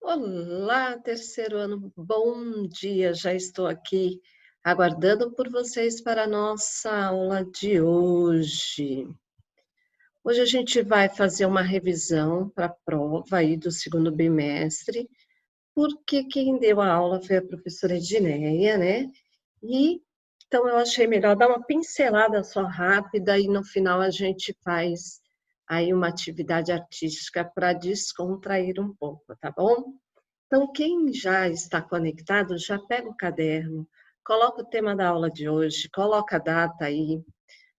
Olá, terceiro ano, bom dia. Já estou aqui aguardando por vocês para a nossa aula de hoje. Hoje a gente vai fazer uma revisão para a prova aí do segundo bimestre, porque quem deu a aula foi a professora Edneia, né? E então eu achei melhor dar uma pincelada só rápida e no final a gente faz aí uma atividade artística para descontrair um pouco, tá bom? Então, quem já está conectado, já pega o caderno, coloca o tema da aula de hoje, coloca a data aí.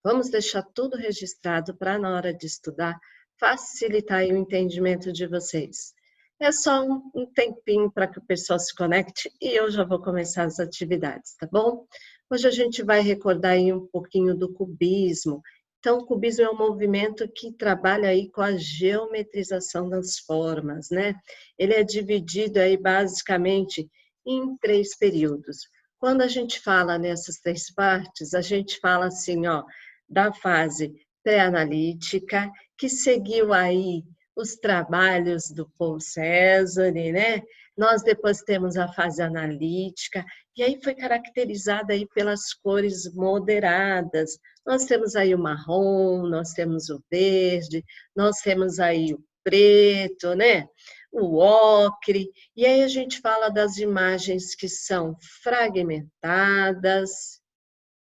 Vamos deixar tudo registrado para, na hora de estudar, facilitar aí o entendimento de vocês. É só um tempinho para que o pessoal se conecte e eu já vou começar as atividades, tá bom? Hoje a gente vai recordar aí um pouquinho do cubismo. Então, o cubismo é um movimento que trabalha aí com a geometrização das formas, né? Ele é dividido aí basicamente em 3 períodos. Quando a gente fala nessas 3 partes, a gente fala assim, ó, da fase pré-analítica, que seguiu aí os trabalhos do Paul Césare, né? Nós depois temos a fase analítica, e aí foi caracterizada aí pelas cores moderadas. Nós temos aí o marrom, nós temos o verde, nós temos aí o preto, né? O ocre, e aí a gente fala das imagens que são fragmentadas,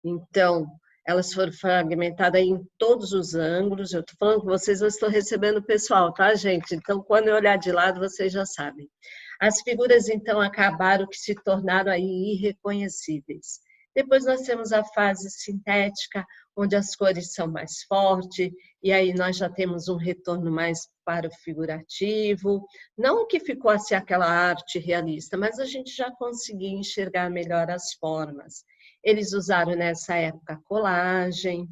então, elas foram fragmentadas em todos os ângulos. Eu estou falando com vocês, eu estou recebendo o pessoal, tá, gente? Então, quando eu olhar de lado, vocês já sabem. As figuras, então, acabaram que se tornaram aí irreconhecíveis. Depois nós temos a fase sintética, onde as cores são mais fortes, e aí nós já temos um retorno mais para o figurativo. Não que ficou assim aquela arte realista, mas a gente já conseguia enxergar melhor as formas. Eles usaram nessa época colagem,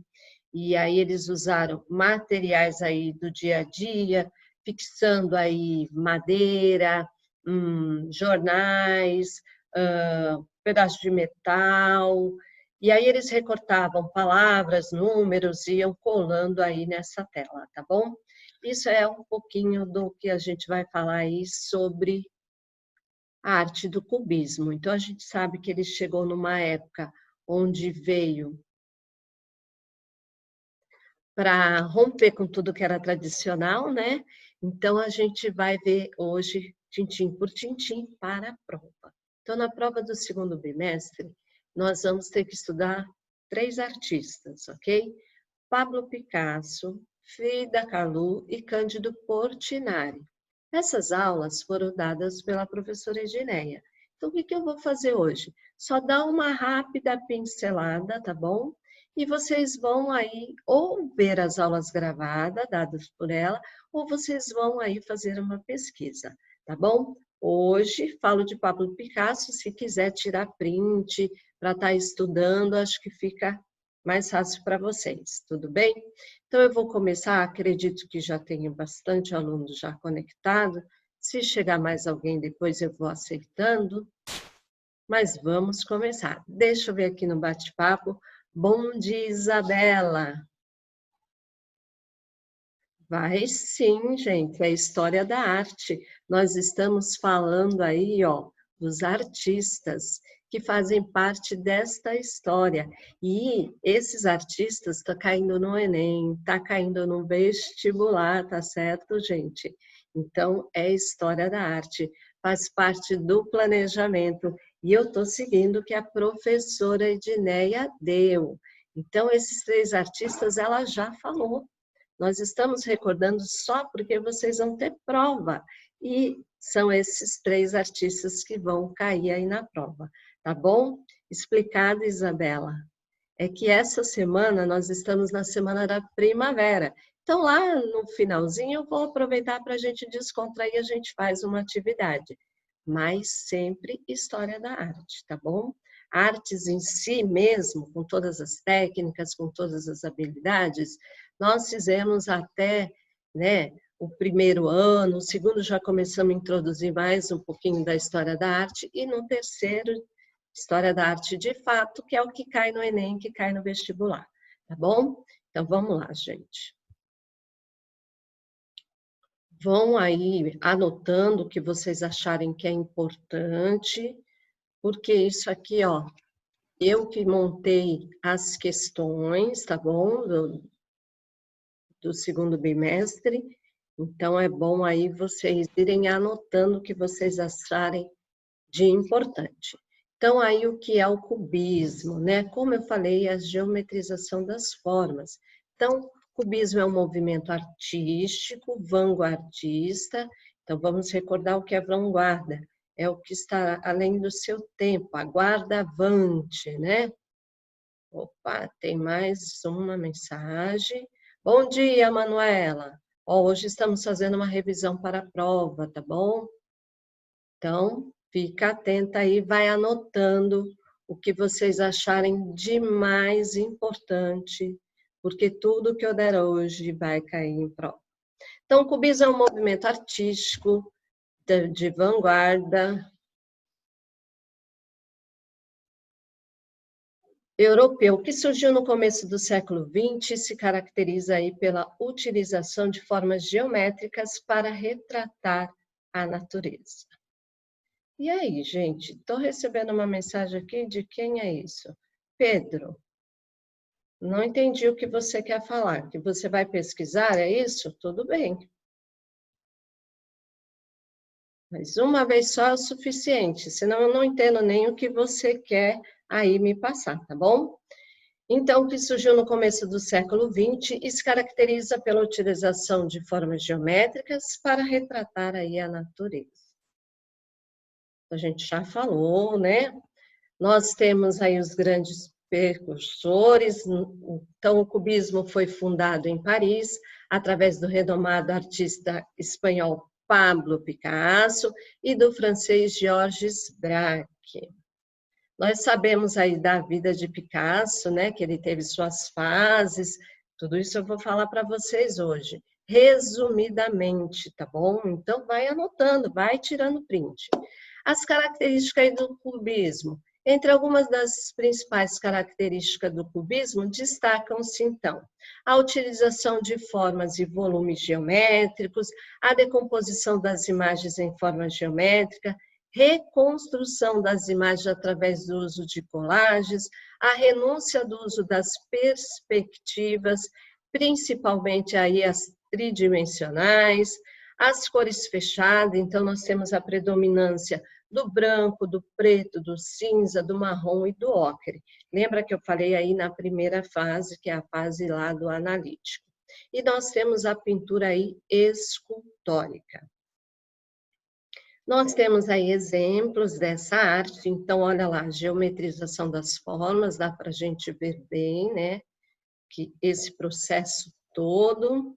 e aí eles usaram materiais aí do dia a dia, fixando aí madeira, jornais, pedaços de metal, e aí eles recortavam palavras, números, e iam colando aí nessa tela, tá bom? Isso é um pouquinho do que a gente vai falar aí sobre a arte do cubismo. Então, a gente sabe que ele chegou numa época onde veio para romper com tudo que era tradicional, né? Então, a gente vai ver hoje, tintim por tintim, para a prova. Então, na prova do segundo bimestre, nós vamos ter que estudar 3 artistas, ok? Pablo Picasso, Frida Kahlo e Cândido Portinari. Essas aulas foram dadas pela professora Edneia. Então, o que eu vou fazer hoje? Só dar uma rápida pincelada, tá bom? E vocês vão aí ou ver as aulas gravadas, dadas por ela, ou vocês vão aí fazer uma pesquisa, tá bom? Hoje falo de Pablo Picasso, se quiser tirar print para estar estudando, acho que fica mais fácil para vocês, tudo bem? Então, eu vou começar, acredito que já tenho bastante alunos já conectado. Se chegar mais alguém depois, eu vou aceitando. Mas vamos começar. Deixa eu ver aqui no bate-papo. Bom dia, Isabela. Vai sim, gente, é a história da arte. Nós estamos falando aí, ó, dos artistas que fazem parte desta história. E esses artistas estão caindo no Enem, está caindo no vestibular, tá certo, gente? Então, é a história da arte, faz parte do planejamento. E eu estou seguindo o que a professora Edneia deu. Então, esses 3 artistas, ela já falou. Nós estamos recordando só porque vocês vão ter prova. E são esses 3 artistas que vão cair aí na prova. Tá bom? Explicado, Isabela. É que essa semana nós estamos na semana da primavera. Então, lá no finalzinho, eu vou aproveitar para a gente descontrair, a gente faz uma atividade. Mas sempre história da arte, tá bom? Artes em si mesmo, com todas as técnicas, com todas as habilidades, nós fizemos até, né, o primeiro ano, o segundo já começamos a introduzir mais um pouquinho da história da arte, e no terceiro, história da arte de fato, que é o que cai no Enem, que cai no vestibular, tá bom? Então vamos lá, gente. vão aí anotando o que vocês acharem que é importante, porque isso aqui, ó, eu que montei as questões, tá bom? Do segundo bimestre, então é bom aí vocês irem anotando o que vocês acharem de importante. Então, aí o que é o cubismo, né? Como eu falei, a geometrização das formas. Então, cubismo é um movimento artístico, vanguardista. Então, vamos recordar o que é vanguarda. É o que está além do seu tempo, a guarda-avante, né? Opa, tem mais uma mensagem. Bom dia, Manuela. Ó, hoje estamos fazendo uma revisão para a prova, tá bom? Então, fica atenta aí, vai anotando o que vocês acharem de mais importante, porque tudo que eu der hoje vai cair em prova. Então, o cubismo é um movimento artístico de vanguarda europeu, que surgiu no começo do século XX e se caracteriza aí pela utilização de formas geométricas para retratar a natureza. E aí, gente, estou recebendo uma mensagem aqui, de quem é isso? Pedro, não entendi o que você quer falar, que você vai pesquisar, é isso? Tudo bem. Mas uma vez só é o suficiente, senão eu não entendo nem o que você quer aí me passar, tá bom? Então, que surgiu no começo do século XX e se caracteriza pela utilização de formas geométricas para retratar aí a natureza. A gente já falou, né? Nós temos aí os grandes precursores, então o cubismo foi fundado em Paris, através do renomado artista espanhol Pablo Picasso e do francês Georges Braque. Nós sabemos aí da vida de Picasso, né, que ele teve suas fases, tudo isso eu vou falar para vocês hoje, resumidamente, tá bom? Então vai anotando, vai tirando print. As características do cubismo. Entre algumas das principais características do cubismo, destacam-se, então, a utilização de formas e volumes geométricos, a decomposição das imagens em forma geométrica, reconstrução das imagens através do uso de colagens, a renúncia do uso das perspectivas, principalmente aí as tridimensionais, as cores fechadas, então nós temos a predominância do branco, do preto, do cinza, do marrom e do ocre. Lembra que eu falei aí na primeira fase, que é a fase lá do analítico. E nós temos a pintura aí escultórica. Nós temos aí exemplos dessa arte, então olha lá, geometrização das formas, dá para a gente ver bem, né, que esse processo todo.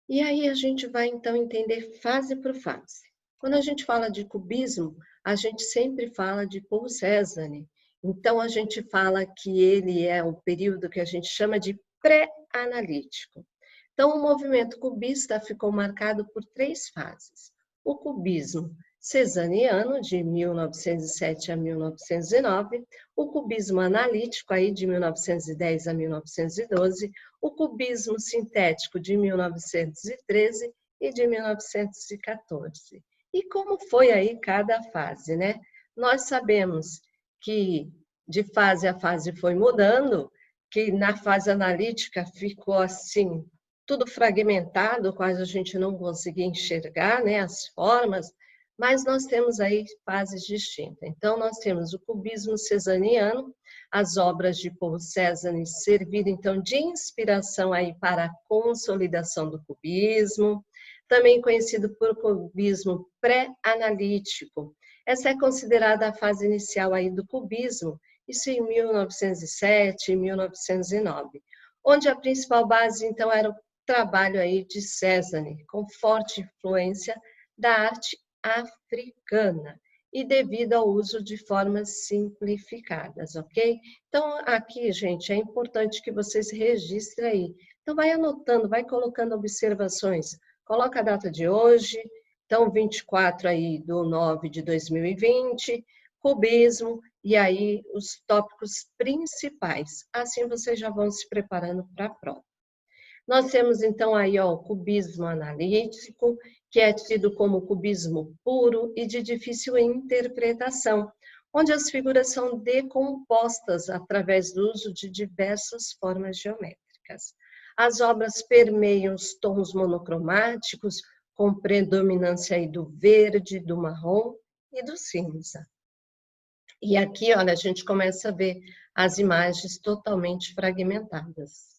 E aí a gente vai então entender fase por fase. Quando a gente fala de cubismo, a gente sempre fala de Paul Cézanne. Então a gente fala que ele é o período que a gente chama de pré-analítico. Então o movimento cubista ficou marcado por 3 fases. O cubismo cezaniano, de 1907 a 1909, o cubismo analítico, aí de 1910 a 1912, o cubismo sintético, de 1913 e de 1914. E como foi aí cada fase, né? Nós sabemos que de fase a fase foi mudando, que na fase analítica ficou assim, tudo fragmentado, quase a gente não conseguia enxergar, né, as formas, mas nós temos aí fases distintas. Então, nós temos o cubismo cezaniano, as obras de Paul Cézanne serviram, então, de inspiração aí para a consolidação do cubismo, também conhecido por cubismo pré-analítico. Essa é considerada a fase inicial aí do cubismo, isso em 1907 e 1909, onde a principal base, então, era o trabalho aí de Cézanne, com forte influência da arte africana e devido ao uso de formas simplificadas, ok? Então, aqui, gente, é importante que vocês registrem aí. Então, vai anotando, vai colocando observações. Coloca a data de hoje, então, 24 aí do 9 de 2020, cubismo, e aí os tópicos principais. Assim, vocês já vão se preparando para a prova. Nós temos, então, aí ó, o cubismo analítico, que é tido como cubismo puro e de difícil interpretação, onde as figuras são decompostas através do uso de diversas formas geométricas. As obras permeiam os tons monocromáticos, com predominância aí do verde, do marrom e do cinza. E aqui, olha, a gente começa a ver as imagens totalmente fragmentadas.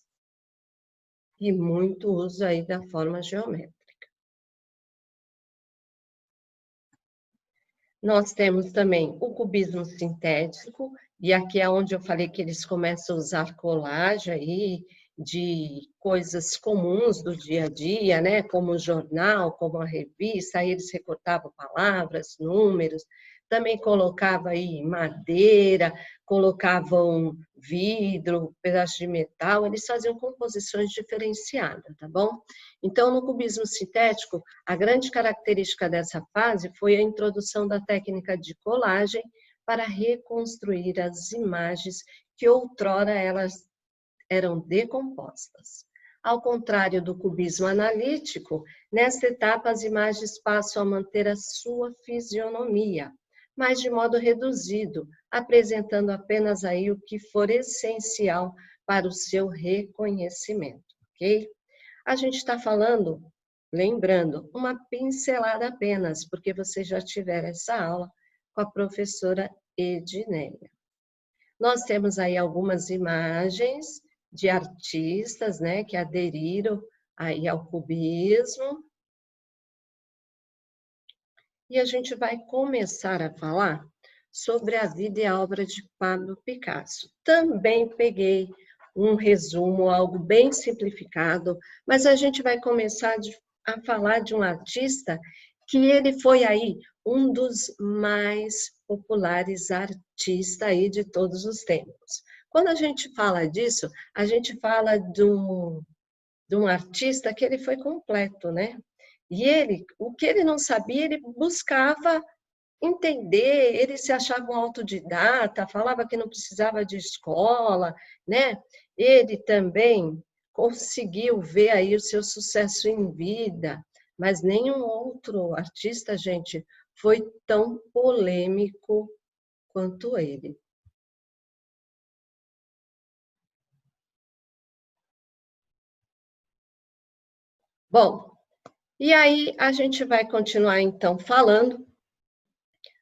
E muito uso aí da forma geométrica. Nós temos também o cubismo sintético, e aqui é onde eu falei que eles começam a usar colagem aí de coisas comuns do dia a dia, né? Como o jornal, como a revista, aí eles recortavam palavras, números, também colocava aí madeira, colocavam vidro, pedaço de metal, eles faziam composições diferenciadas, tá bom? Então, no cubismo sintético, a grande característica dessa fase foi a introdução da técnica de colagem para reconstruir as imagens que outrora elas eram decompostas. Ao contrário do cubismo analítico, nesta etapa as imagens passam a manter a sua fisionomia, mas de modo reduzido, apresentando apenas aí o que for essencial para o seu reconhecimento, ok? A gente está falando, lembrando, uma pincelada apenas, porque vocês já tiveram essa aula com a professora Edneia. Nós temos aí algumas imagens de artistas, né, que aderiram aí ao cubismo. E a gente vai começar a falar sobre a vida e a obra de Pablo Picasso. Também peguei um resumo, algo bem simplificado, mas a gente vai começar a falar de um artista que ele foi aí um dos mais populares artistas aí de todos os tempos. Quando a gente fala disso, a gente fala de um artista que ele foi completo, né? E ele, o que ele não sabia, ele buscava entender, ele se achava um autodidata, falava que não precisava de escola, né? Ele também conseguiu ver aí o seu sucesso em vida, mas nenhum outro artista, gente, foi tão polêmico quanto ele. Bom, e aí a gente vai continuar então falando.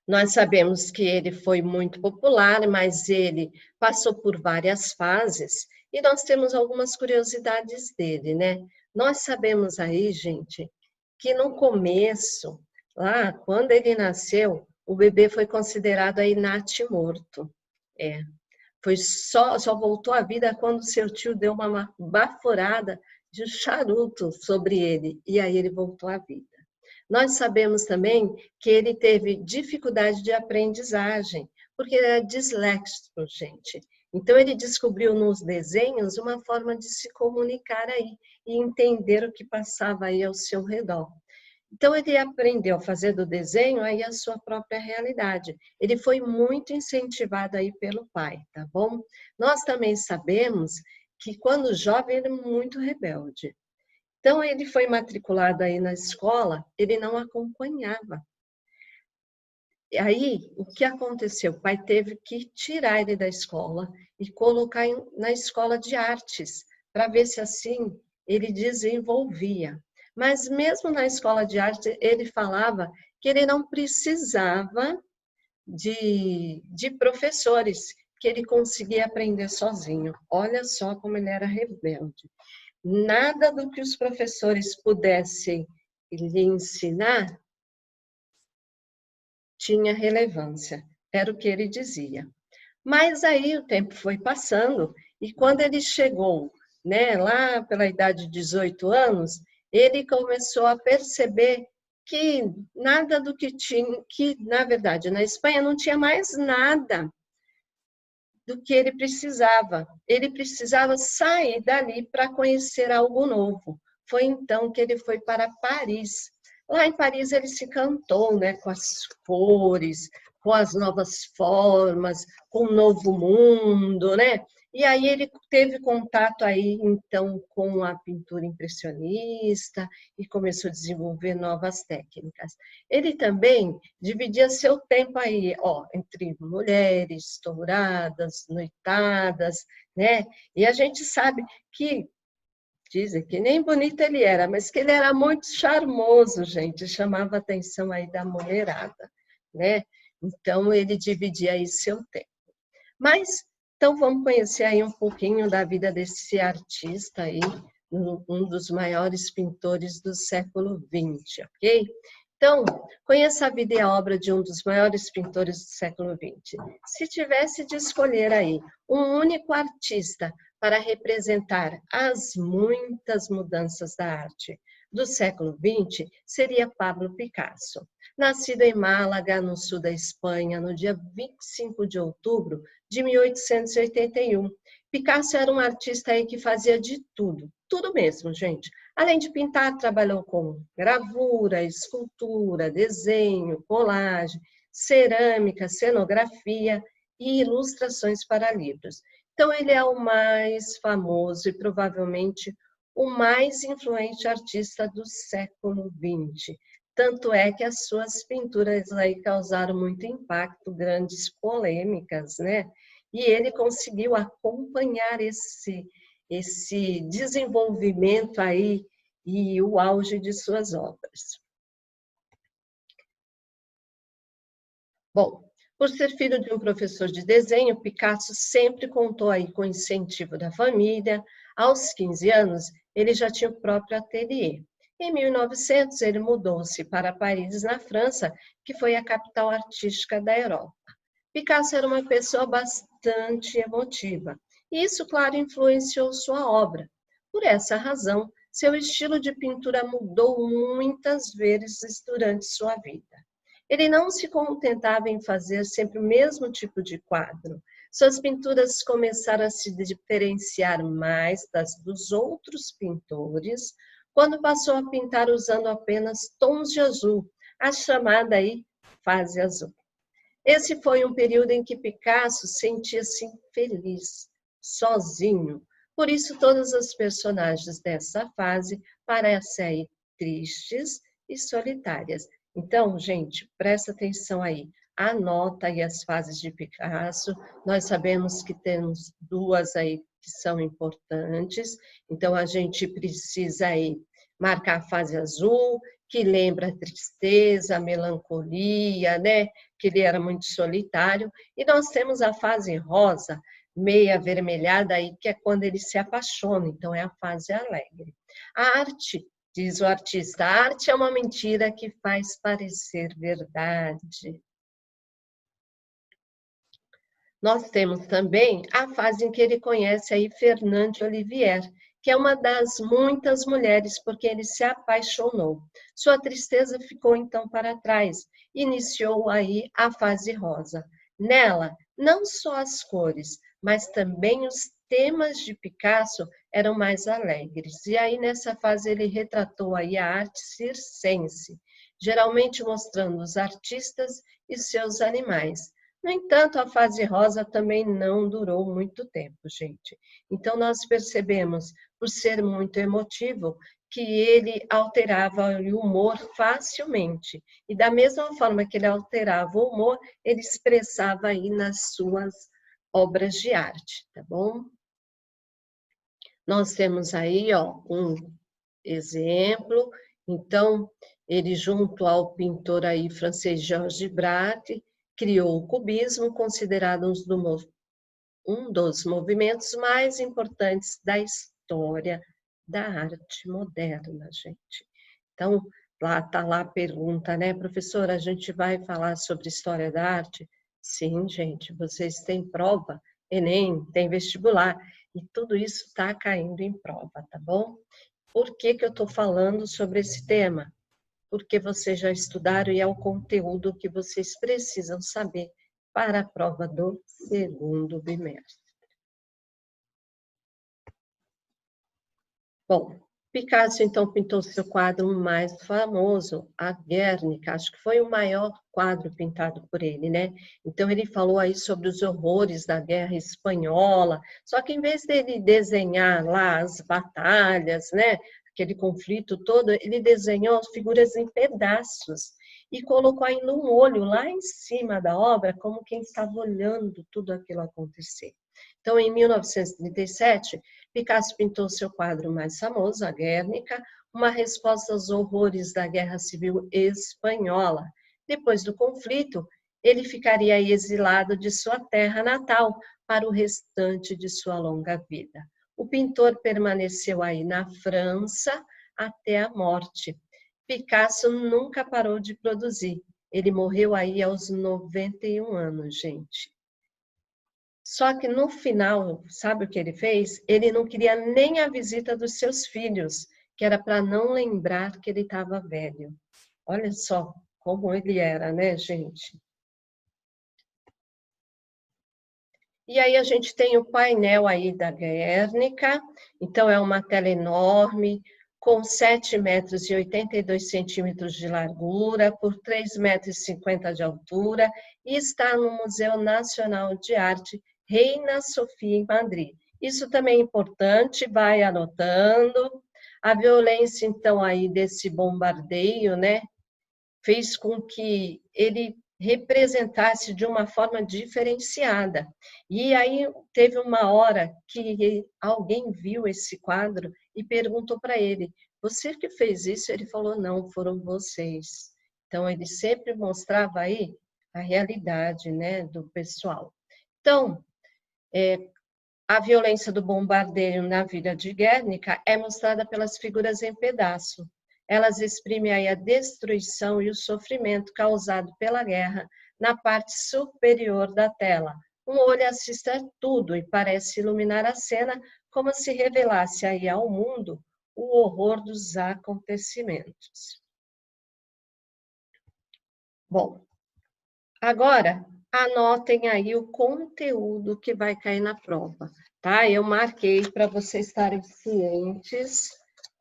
Nós sabemos que ele foi muito popular, mas ele passou por várias fases e nós temos algumas curiosidades dele, né? Nós sabemos aí, gente, que no começo, lá, quando ele nasceu, o bebê foi considerado aí natimorto. É, foi só voltou à vida quando seu tio deu uma baforada de charuto sobre ele e aí ele voltou à vida. Nós sabemos também que ele teve dificuldade de aprendizagem, porque ele era disléxico, gente. Então, ele descobriu nos desenhos uma forma de se comunicar aí e entender o que passava aí ao seu redor. Então, ele aprendeu a fazer do desenho aí a sua própria realidade. Ele foi muito incentivado aí pelo pai, tá bom? Nós também sabemos que quando jovem ele é muito rebelde. Então, ele foi matriculado aí na escola, ele não acompanhava. E aí, o que aconteceu? O pai teve que tirar ele da escola e colocar na escola de artes, para ver se assim ele desenvolvia. Mas mesmo na escola de arte, ele falava que ele não precisava de professores, que ele conseguia aprender sozinho. Olha só como ele era rebelde. Nada do que os professores pudessem lhe ensinar tinha relevância, era o que ele dizia. Mas aí o tempo foi passando e quando ele chegou, né, lá pela idade de 18 anos, ele começou a perceber que nada do que tinha, que na verdade na Espanha não tinha mais nada do que ele precisava. Ele precisava sair dali para conhecer algo novo. Foi então que ele foi para Paris. Lá em Paris ele se encantou, né, com as cores, com as novas formas, com o novo mundo, né? E aí ele teve contato aí, então, com a pintura impressionista e começou a desenvolver novas técnicas. Ele também dividia seu tempo aí, ó, entre mulheres, touradas, noitadas, né? E a gente sabe que dizem que nem bonito ele era, mas que ele era muito charmoso, gente, chamava a atenção aí da mulherada, né? Então ele dividia aí seu tempo. Mas, então vamos conhecer aí um pouquinho da vida desse artista aí, um dos maiores pintores do século XX, ok? Então, conheça a vida e a obra de um dos maiores pintores do século XX. Se tivesse de escolher aí um único artista para representar as muitas mudanças da arte do século XX, seria Pablo Picasso. Nascido em Málaga, no sul da Espanha, no dia 25 de outubro de 1881. Picasso era um artista aí que fazia de tudo, tudo mesmo, gente. Além de pintar, trabalhou com gravura, escultura, desenho, colagem, cerâmica, cenografia e ilustrações para livros. Então, ele é o mais famoso e provavelmente o mais influente artista do século XX. Tanto é que as suas pinturas aí causaram muito impacto, grandes polêmicas, né? E ele conseguiu acompanhar esse desenvolvimento aí e o auge de suas obras. Bom, por ser filho de um professor de desenho, Picasso sempre contou aí com o incentivo da família. Aos 15 anos, ele já tinha o próprio ateliê. Em 1900, ele mudou-se para Paris, na França, que foi a capital artística da Europa. Picasso era uma pessoa bastante emotiva, e isso, claro, influenciou sua obra. Por essa razão, seu estilo de pintura mudou muitas vezes durante sua vida. Ele não se contentava em fazer sempre o mesmo tipo de quadro. Suas pinturas começaram a se diferenciar mais das dos outros pintores quando passou a pintar usando apenas tons de azul, a chamada aí fase azul. Esse foi um período em que Picasso sentia-se infeliz, sozinho. Por isso, todas as personagens dessa fase parecem aí tristes e solitárias. Então, gente, presta atenção aí. Anota aí as fases de Picasso. Nós sabemos que temos duas aí que são importantes. Então, a gente precisa aí marcar a fase azul, que lembra a tristeza, a melancolia, né? Que ele era muito solitário, e nós temos a fase rosa, meia avermelhada aí, que é quando ele se apaixona, então é a fase alegre. A arte, diz o artista, a arte é uma mentira que faz parecer verdade. Nós temos também a fase em que ele conhece aí Fernande Olivier, que é uma das muitas mulheres porque ele se apaixonou. Sua tristeza ficou então para trás. Iniciou aí a fase rosa. Nela, não só as cores, mas também os temas de Picasso eram mais alegres. E aí nessa fase ele retratou aí a arte circense, geralmente mostrando os artistas e seus animais. No entanto, a fase rosa também não durou muito tempo, gente. Então, nós percebemos, por ser muito emotivo, que ele alterava o humor facilmente. E da mesma forma que ele alterava o humor, ele expressava aí nas suas obras de arte, tá bom? Nós temos aí, ó, um exemplo. Então, ele junto ao pintor aí francês Georges Braque, criou o cubismo, considerado um dos movimentos mais importantes da história da arte moderna, gente. Então, lá está lá a pergunta, né, professora, a gente vai falar sobre história da arte? Sim, gente, vocês têm prova, Enem, tem vestibular, e tudo isso está caindo em prova, tá bom? Por que que eu estou falando sobre esse tema? Porque vocês já estudaram e é o conteúdo que vocês precisam saber para a prova do segundo bimestre. Bom, Picasso, então, pintou seu quadro mais famoso, a Guernica, acho que foi o maior quadro pintado por ele, né? Então, ele falou aí sobre os horrores da Guerra Espanhola, só que em vez dele desenhar lá as batalhas, né, aquele conflito todo, ele desenhou as figuras em pedaços e colocou ainda um olho lá em cima da obra, como quem estava olhando tudo aquilo acontecer. Então, em 1937, Picasso pintou seu quadro mais famoso, a Guernica, uma resposta aos horrores da Guerra Civil Espanhola. Depois do conflito, ele ficaria exilado de sua terra natal para o restante de sua longa vida. O pintor permaneceu aí na França até a morte. Picasso nunca parou de produzir. Ele morreu aí aos 91 anos, gente. Só que no final, sabe o que ele fez? Ele não queria nem a visita dos seus filhos, que era para não lembrar que ele estava velho. Olha só como ele era, né, gente? E aí a gente tem o painel aí da Guernica, então é uma tela enorme, com 7,82 metros de largura, por 3,50 metros de altura, e está no Museu Nacional de Arte Reina Sofia, em Madrid. Isso também é importante, vai anotando. A violência, então, aí desse bombardeio, né, fez com que ele representasse de uma forma diferenciada. E aí teve uma hora que alguém viu esse quadro e perguntou para ele: "Você que fez isso?" Ele falou: "Não, foram vocês." Então ele sempre mostrava aí a realidade, né, do pessoal. Então, a violência do bombardeio na Vila de Guernica é mostrada pelas figuras em pedaço. Elas exprimem aí a destruição e o sofrimento causado pela guerra na parte superior da tela. Um olho assiste a tudo e parece iluminar a cena como se revelasse aí ao mundo o horror dos acontecimentos. Bom, agora, anotem aí o conteúdo que vai cair na prova, tá? Eu marquei para vocês estarem cientes,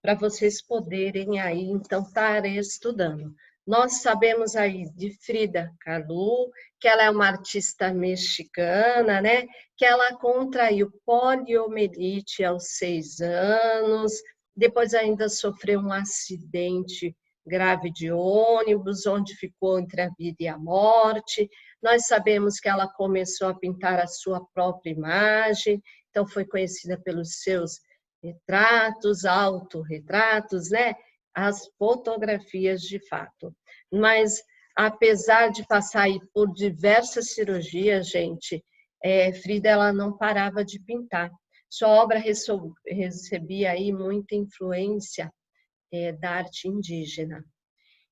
para vocês poderem aí, então, estar estudando. Nós sabemos aí de Frida Kahlo, que ela é uma artista mexicana, né? Que ela contraiu poliomielite aos 6 anos, depois ainda sofreu um acidente grave de ônibus, onde ficou entre a vida e a morte. Nós sabemos que ela começou a pintar a sua própria imagem, então foi conhecida pelos seus retratos, autorretratos, né? As fotografias de fato. Mas, apesar de passar aí por diversas cirurgias, gente, Frida ela não parava de pintar. Sua obra recebia aí muita influência da arte indígena.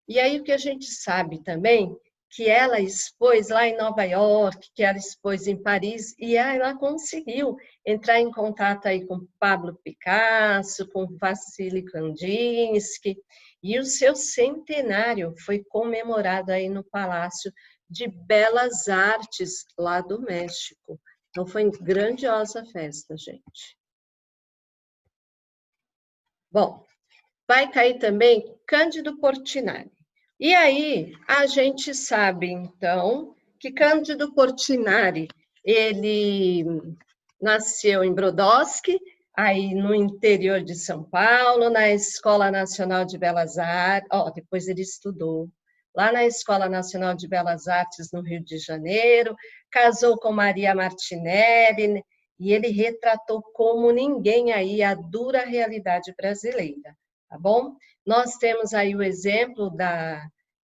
E aí o que a gente sabe também, que ela expôs lá em Nova York, que ela expôs em Paris, e ela conseguiu entrar em contato aí com Pablo Picasso, com Vassily Kandinsky, e o seu centenário foi comemorado aí no Palácio de Belas Artes, lá do México. Então foi grandiosa a festa, gente. Bom, vai cair também Cândido Portinari. E aí, a gente sabe, então, que Cândido Portinari, ele nasceu em Brodowski, aí no interior de São Paulo, na Escola Nacional de Belas Artes, depois ele estudou lá na Escola Nacional de Belas Artes, no Rio de Janeiro, casou com Maria Martinelli, e ele retratou como ninguém aí a dura realidade brasileira. Tá bom? Nós temos aí o exemplo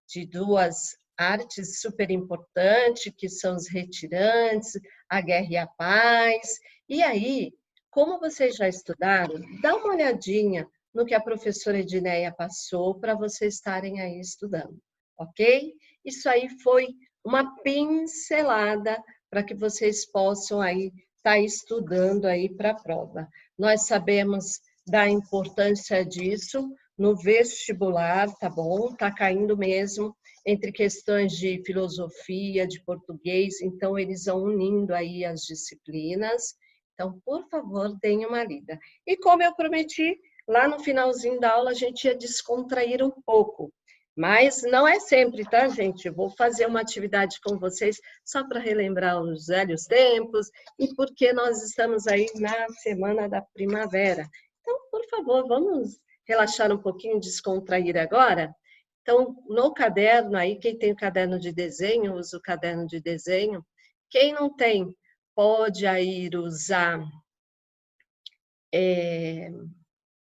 de duas artes super importantes, que são os retirantes, a guerra e a paz. E aí, como vocês já estudaram, dá uma olhadinha no que a professora Edneia passou para vocês estarem aí estudando, ok? Isso aí foi uma pincelada para que vocês possam aí estar estudando aí para a prova. Nós sabemos da importância disso no vestibular, tá bom? Tá caindo mesmo entre questões de filosofia, de português, então eles vão unindo aí as disciplinas. Então, por favor, deem uma lida. E como eu prometi, lá no finalzinho da aula a gente ia descontrair um pouco. Mas não é sempre, tá, gente? Eu vou fazer uma atividade com vocês só para relembrar os velhos tempos e porque nós estamos aí na semana da primavera. Então, por favor, vamos relaxar um pouquinho, descontrair agora? Então, no caderno aí, quem tem o caderno de desenho, usa o caderno de desenho. Quem não tem, pode aí usar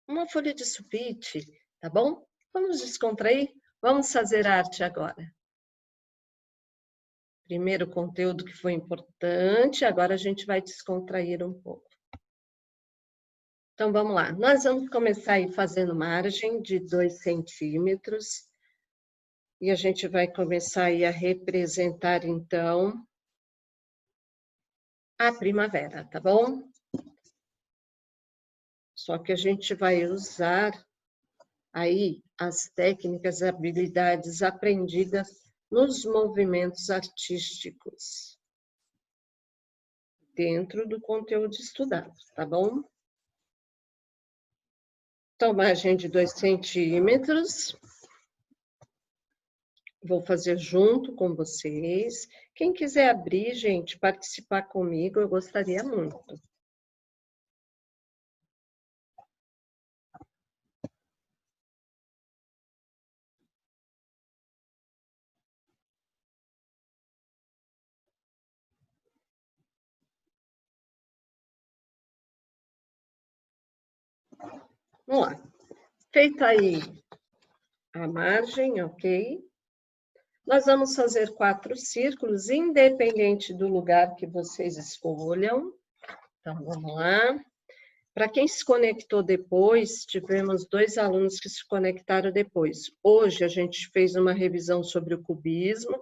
uma folha de sulfite, tá bom? Vamos descontrair? Vamos fazer arte agora. Primeiro conteúdo que foi importante, agora a gente vai descontrair um pouco. Então, vamos lá. Nós vamos começar aí fazendo margem de 2 centímetros. E a gente vai começar aí a representar, então, a primavera, tá bom? Só que a gente vai usar aí as técnicas e habilidades aprendidas nos movimentos artísticos, dentro do conteúdo estudado, tá bom? Então, margem de 2 centímetros. Vou fazer junto com vocês. Quem quiser abrir, gente, participar comigo, eu gostaria muito. Vamos lá. Feita aí a margem, ok? Nós vamos fazer 4 círculos, independente do lugar que vocês escolham. Então, vamos lá. Para quem se conectou depois, tivemos 2 alunos que se conectaram depois. Hoje a gente fez uma revisão sobre o cubismo,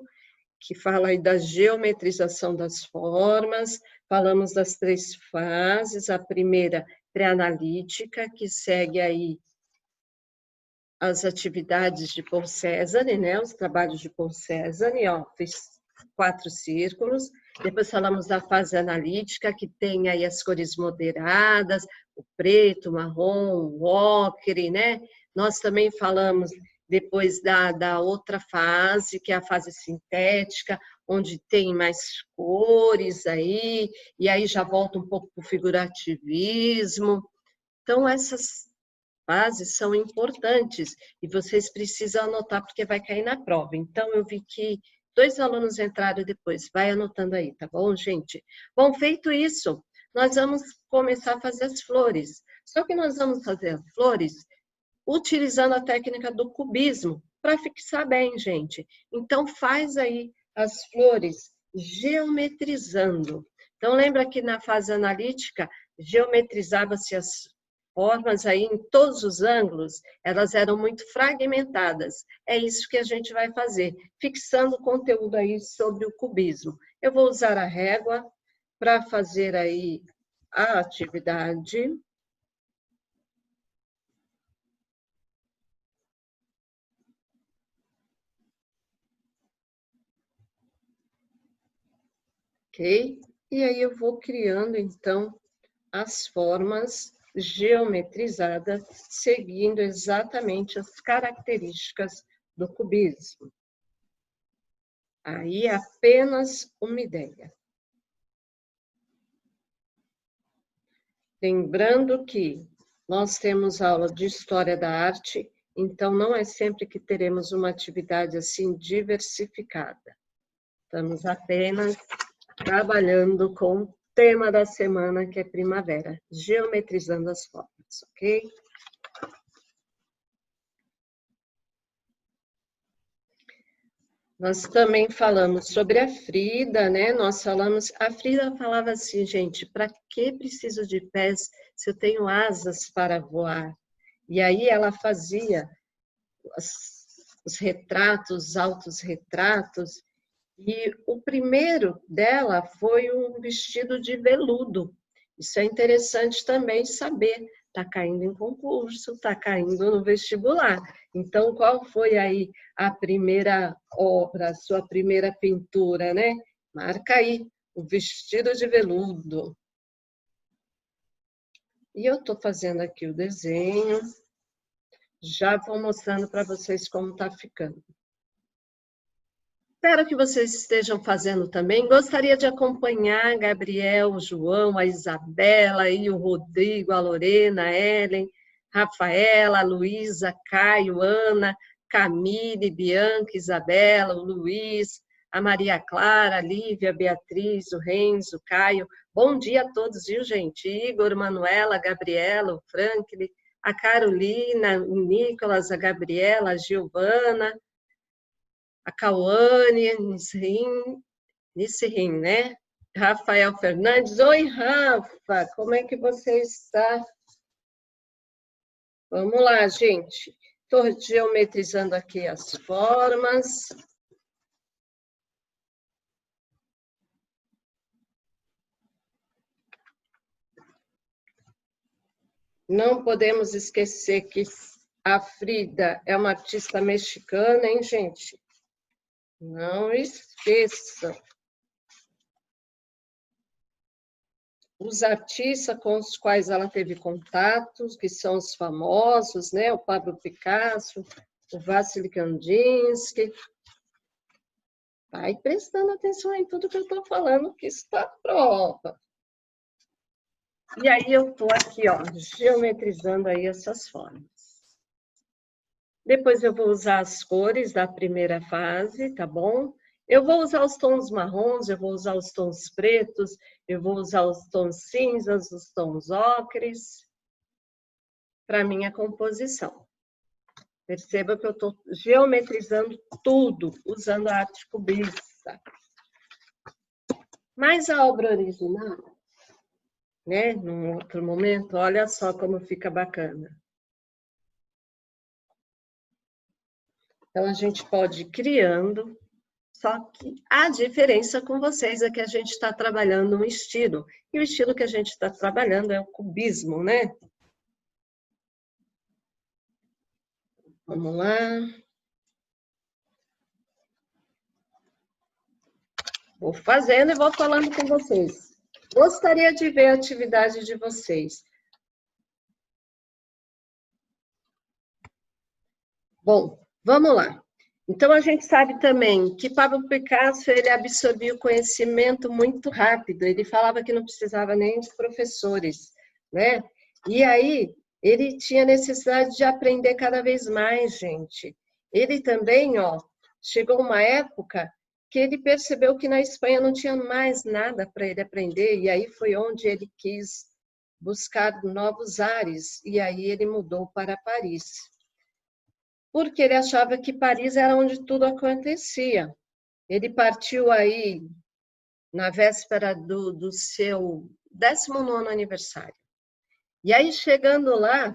que fala aí da geometrização das formas, falamos das 3 fases, a primeira pré-analítica, que segue aí as atividades de Paul Cézanne, né, os trabalhos de Paul Cézanne, ó, fiz 4 círculos, depois falamos da fase analítica, que tem aí as cores moderadas, o preto, o marrom, o ocre, né, nós também falamos depois da outra fase, que é a fase sintética, onde tem mais cores aí, e aí já volta um pouco para o figurativismo. Então, essas fases são importantes e vocês precisam anotar porque vai cair na prova. Então, eu vi que 2 alunos entraram depois. Vai anotando aí, tá bom, gente? Bom, feito isso, nós vamos começar a fazer as flores. Só que nós vamos fazer as flores utilizando a técnica do cubismo para fixar bem, gente. Então, faz aí as flores geometrizando. Então, lembra que na fase analítica, geometrizava-se as formas aí em todos os ângulos, elas eram muito fragmentadas. É isso que a gente vai fazer, fixando o conteúdo aí sobre o cubismo. Eu vou usar a régua para fazer aí a atividade. Ok? E aí eu vou criando, então, as formas geometrizadas, seguindo exatamente as características do cubismo. Aí apenas uma ideia. Lembrando que nós temos aula de História da Arte, então não é sempre que teremos uma atividade assim diversificada. Estamos apenas trabalhando com o tema da semana, que é primavera, geometrizando as formas, ok? Nós também falamos sobre a Frida, né? A Frida falava assim, gente, para que preciso de pés se eu tenho asas para voar? E aí ela fazia os retratos, os altos retratos, e o primeiro dela foi um vestido de veludo. Isso é interessante também saber. Está caindo em concurso, está caindo no vestibular. Então, qual foi aí a primeira obra, a sua primeira pintura, né? Marca aí, o vestido de veludo. E eu estou fazendo aqui o desenho. Já vou mostrando para vocês como está ficando. Espero que vocês estejam fazendo também. Gostaria de acompanhar a Gabriel, o João, a Isabela, e o Rodrigo, a Lorena, a Ellen, Rafaela, a Luísa, Caio, Ana, Camille, Bianca, Isabela, o Luiz, a Maria Clara, a Lívia, a Beatriz, o Renzo, o Caio. Bom dia a todos, viu, gente? Igor, Manuela, a Gabriela, o Franklin, a Carolina, o Nicolas, a Gabriela, a Giovana, a Cauane, Nisrin, né? Rafael Fernandes. Oi, Rafa, como é que você está? Vamos lá, gente. Estou geometrizando aqui as formas. Não podemos esquecer que a Frida é uma artista mexicana, hein, gente? Não esqueçam. Os artistas com os quais ela teve contatos, que são os famosos, né? O Pablo Picasso, o Vassily Kandinsky. Vai prestando atenção em tudo que eu estou falando, que está à prova. E aí eu estou aqui, ó, geometrizando aí essas formas. Depois eu vou usar as cores da primeira fase, tá bom? Eu vou usar os tons marrons, eu vou usar os tons pretos, eu vou usar os tons cinzas, os tons ocres, para minha composição. Perceba que eu estou geometrizando tudo, usando a arte cubista. Mas a obra original, né, num outro momento, olha só como fica bacana. Então, a gente pode ir criando, só que a diferença com vocês é que a gente está trabalhando um estilo, e o estilo que a gente está trabalhando é o cubismo, né? Vamos lá. Vou fazendo e vou falando com vocês. Gostaria de ver a atividade de vocês. Bom, vamos lá. Então, a gente sabe também que Pablo Picasso, ele absorvia o conhecimento muito rápido. Ele falava que não precisava nem de professores, né? E aí, ele tinha necessidade de aprender cada vez mais, gente. Ele também, ó, chegou uma época que ele percebeu que na Espanha não tinha mais nada para ele aprender, e aí foi onde ele quis buscar novos ares, e aí ele mudou para Paris. Porque ele achava que Paris era onde tudo acontecia. Ele partiu aí na véspera do seu 19º aniversário. E aí, chegando lá,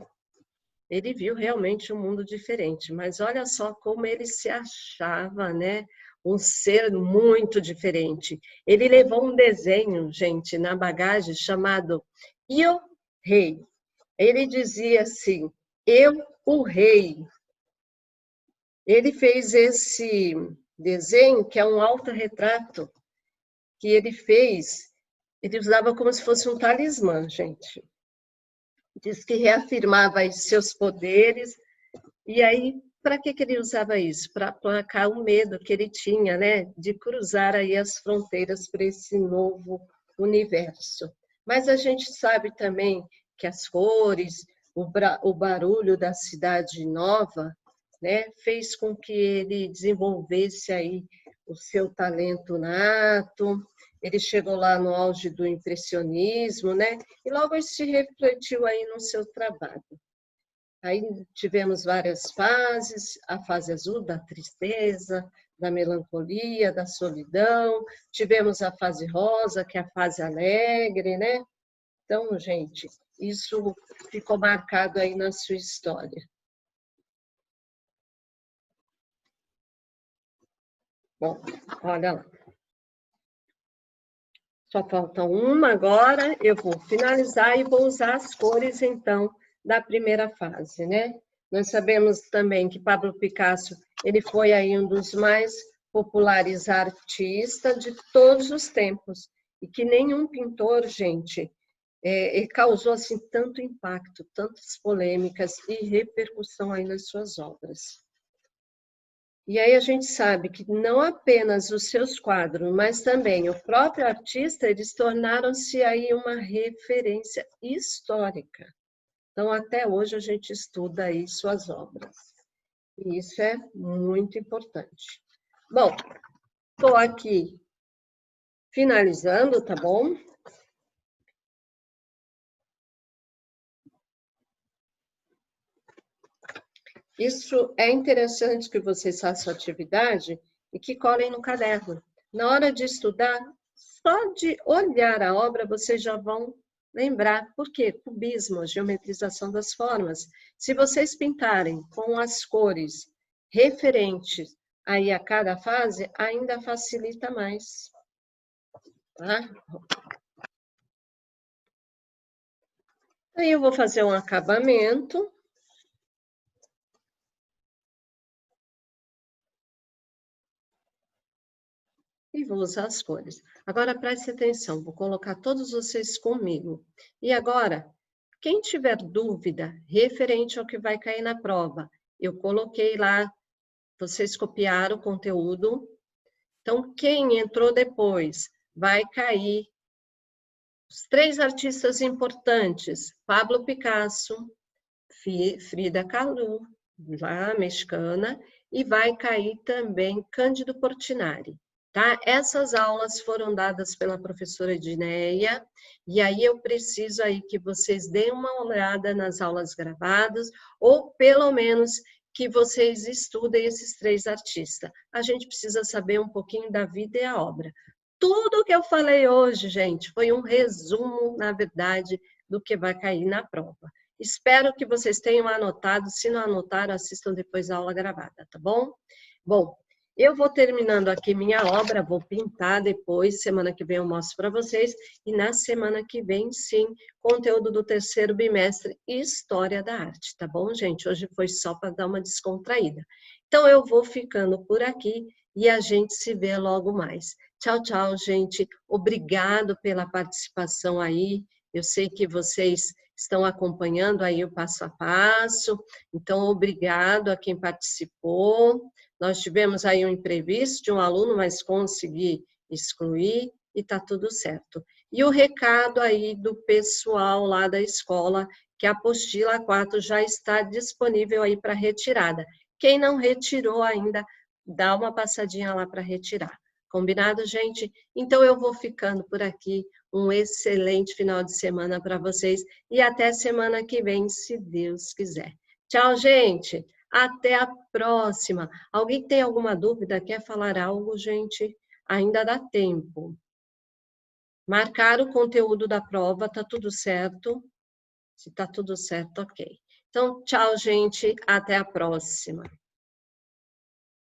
ele viu realmente um mundo diferente. Mas olha só como ele se achava, né? Um ser muito diferente. Ele levou um desenho, gente, na bagagem chamado Eu Rei. Ele dizia assim, eu, o rei. Ele fez esse desenho, que é um autorretrato, que ele fez, ele usava como se fosse um talismã, gente. Diz que reafirmava os seus poderes, e aí, para que ele usava isso? Para aplacar o medo que ele tinha, né, de cruzar aí as fronteiras para esse novo universo. Mas a gente sabe também que as cores, o barulho da cidade nova, né, fez com que ele desenvolvesse aí o seu talento nato. Ele chegou lá no auge do impressionismo, né, e logo isso se refletiu aí no seu trabalho. Aí tivemos várias fases, a fase azul da tristeza, da melancolia, da solidão, tivemos a fase rosa, que é a fase alegre, né? Então, gente, isso ficou marcado aí na sua história. Bom, olha lá. Só falta uma agora, eu vou finalizar e vou usar as cores, então, da primeira fase, né? Nós sabemos também que Pablo Picasso, ele foi aí um dos mais populares artistas de todos os tempos, e que nenhum pintor, gente, e causou assim tanto impacto, tantas polêmicas e repercussão aí nas suas obras. E aí a gente sabe que não apenas os seus quadros, mas também o próprio artista, eles tornaram-se aí uma referência histórica. Então, até hoje a gente estuda aí suas obras. E isso é muito importante. Bom, estou aqui finalizando, tá bom? Isso é interessante que vocês façam atividade e que colhem no caderno. Na hora de estudar, só de olhar a obra, vocês já vão lembrar. Por quê? Cubismo, geometrização das formas. Se vocês pintarem com as cores referentes aí a cada fase, ainda facilita mais. Tá? Aí eu vou fazer um acabamento. E vou usar as cores. Agora, preste atenção, vou colocar todos vocês comigo. E agora, quem tiver dúvida referente ao que vai cair na prova, eu coloquei lá, vocês copiaram o conteúdo. Então, quem entrou depois, vai cair os 3 artistas importantes, Pablo Picasso, Frida Kahlo, lá mexicana, e vai cair também Cândido Portinari. Tá? Essas aulas foram dadas pela professora Edneia, e aí eu preciso aí que vocês deem uma olhada nas aulas gravadas, ou pelo menos que vocês estudem esses 3 artistas. A gente precisa saber um pouquinho da vida e a obra. Tudo que eu falei hoje, gente, foi um resumo, na verdade, do que vai cair na prova. Espero que vocês tenham anotado. Se não anotaram, assistam depois a aula gravada, tá bom? Bom, eu vou terminando aqui minha obra, vou pintar depois, semana que vem eu mostro para vocês, e na semana que vem, sim, conteúdo do 3º bimestre, História da Arte, tá bom, gente? Hoje foi só para dar uma descontraída. Então, eu vou ficando por aqui e a gente se vê logo mais. Tchau, tchau, gente. Obrigado pela participação aí. Eu sei que vocês estão acompanhando aí o passo a passo, então obrigado a quem participou. Nós tivemos aí um imprevisto de um aluno, mas consegui excluir e está tudo certo. E o recado aí do pessoal lá da escola, que a apostila 4 já está disponível aí para retirada. Quem não retirou ainda, dá uma passadinha lá para retirar. Combinado, gente? Então eu vou ficando por aqui. Um excelente final de semana para vocês e até semana que vem, se Deus quiser. Tchau, gente. Até a próxima. Alguém tem alguma dúvida? Quer falar algo, gente? Ainda dá tempo. Marcar o conteúdo da prova, tá tudo certo? Se tá tudo certo, ok. Então, tchau, gente. Até a próxima.